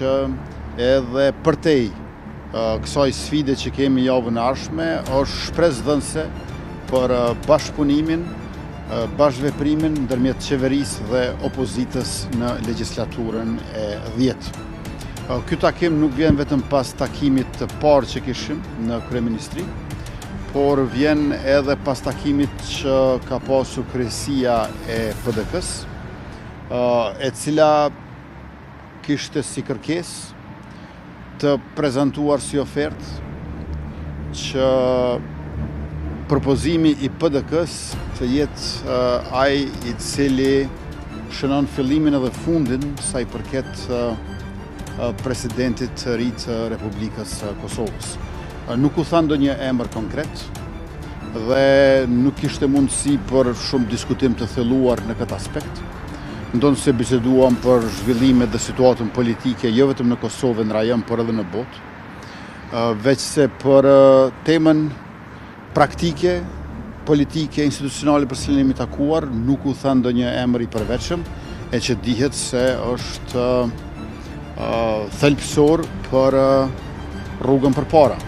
që edhe përtej kësaj sfide që kemi javën e ardhshme është shpresë dhënëse për bashkëpunimin, bashkëveprimin ndërmjet qeverisë dhe opozitës në legjislaturën e 10. Ky takim nuk vjen vetëm pas takimit të parë që kishim në kryeministri, por vjen edhe pas takimit që ka pasur kryesia e PDK-s, e cila kishte si kërkesë të prezantuar si ofertë që propozimi i PDK-s të jetë ai i cili shënon fillimin edhe fundin sa i përket presidentit të ri të Republikës Kosovës. Nuk u tha ndonjë emër konkret dhe nuk kishte mundësi për shumë diskutim të thelluar në këtë aspekt. Ndonë se biseduam për zhvillimet dhe situatën politike, jo vetëm në Kosovë, në rajon, por edhe në botë, veç se për temën praktike, politike, institucionale për cilën jemi takuar, nuk u tha ndonjë emër i përveçëm, e që dihet se është thelbësor për rrugën përpara.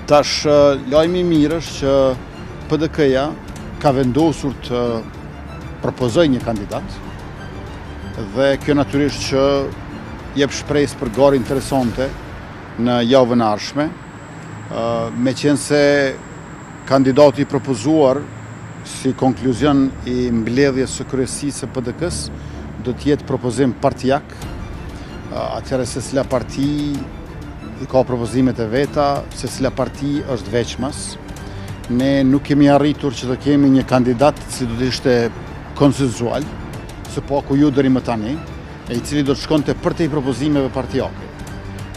Tash, lajmi i mirë është që PDK-ja ka vendosur të propozojë një kandidat, dhe kjo natyrisht që jep shpresë për garë interesante në javën e ardhshme, meqense kandidati i propozuar si konkluzion i mbledhjes së kryesisë së PDK-s do të jetë propozim partijak, atëherë secila parti i ka propozimet e veta, secila parti është veçmas. Ne nuk kemi arritur që të kemi një kandidat që do të ishte konsensual, se po ku ju deri më tani, e i cili do të shkonte përtej propozimeve partijake.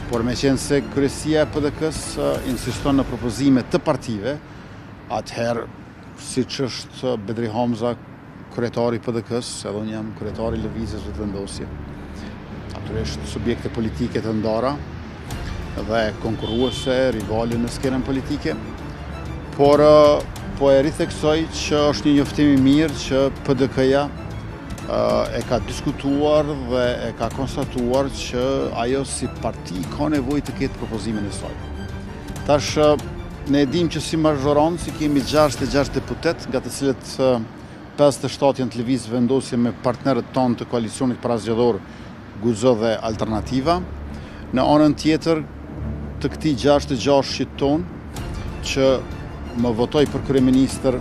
Por me qenë se kryesia e PDK-s insiston në propozime të partive, atëherë, siç është Bedri Hamza, kryetari i PDK-s, edhe unë jam kryetari i lëvizjes vetëvendosje. Natyrisht subjekte politike të ndara dhe konkurruese, rivale në skenën politike, por po e ritheksoj që është një njoftim i mirë që PDK-ja e ka diskutuar dhe e ka konstatuar që ajo si parti ka nevojë të ketë propozimin e saj. Tash, ne e dim që si mazhorancë kemi 66 deputet, nga të cilët 57 janë të lëvizjes vendosje me partnerët tonë të koalicionit parazgjedhor Guzo dhe Alternativa. Në anën tjetër të këtij 66 tonë që më votoi për kryeministër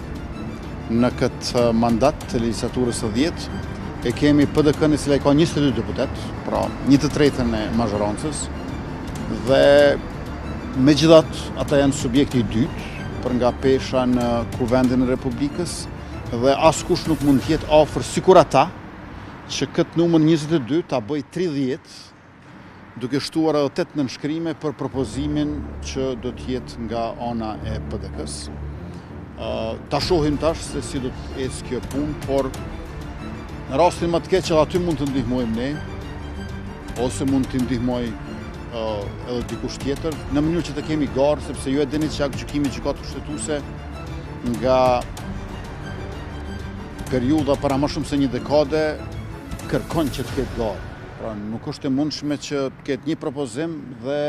në këtë mandat të legjislaturës së 10, e kemi PDK-n e cila ka 22 deputet, pra 1/3 e mazhorancës, dhe megjithatë ata janë subjekti i dytë për nga pesha në Kuvendin e Republikës dhe askush nuk mund të jetë afër sikur ata që këtë numër 22 ta bëj 30, duke shtuar edhe 8 nënshkrime për propozimin që do të jetë nga ana e PDK-s. Ta shohim tash se si do të ecë kjo punë, por në rastin më të keq që aty mund të ndihmojmë ne, ose mund të ndihmoj edhe dikush tjetër, në mënyrë që të kemi garë, sepse ju e dini që gjykimi gjykatës kushtetuese nga periudha para më shumë se një dekade kërkon që të ketë garë. Pra nuk është e mundshme që të ketë një propozim dhe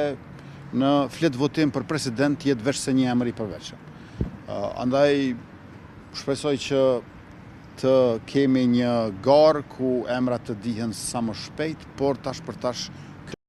në flet votim për president jetë veç se një emër i përveçëm. Andaj shpresoj që të kemi një garë ku emrat të dihen sa më shpejt, por tash për tash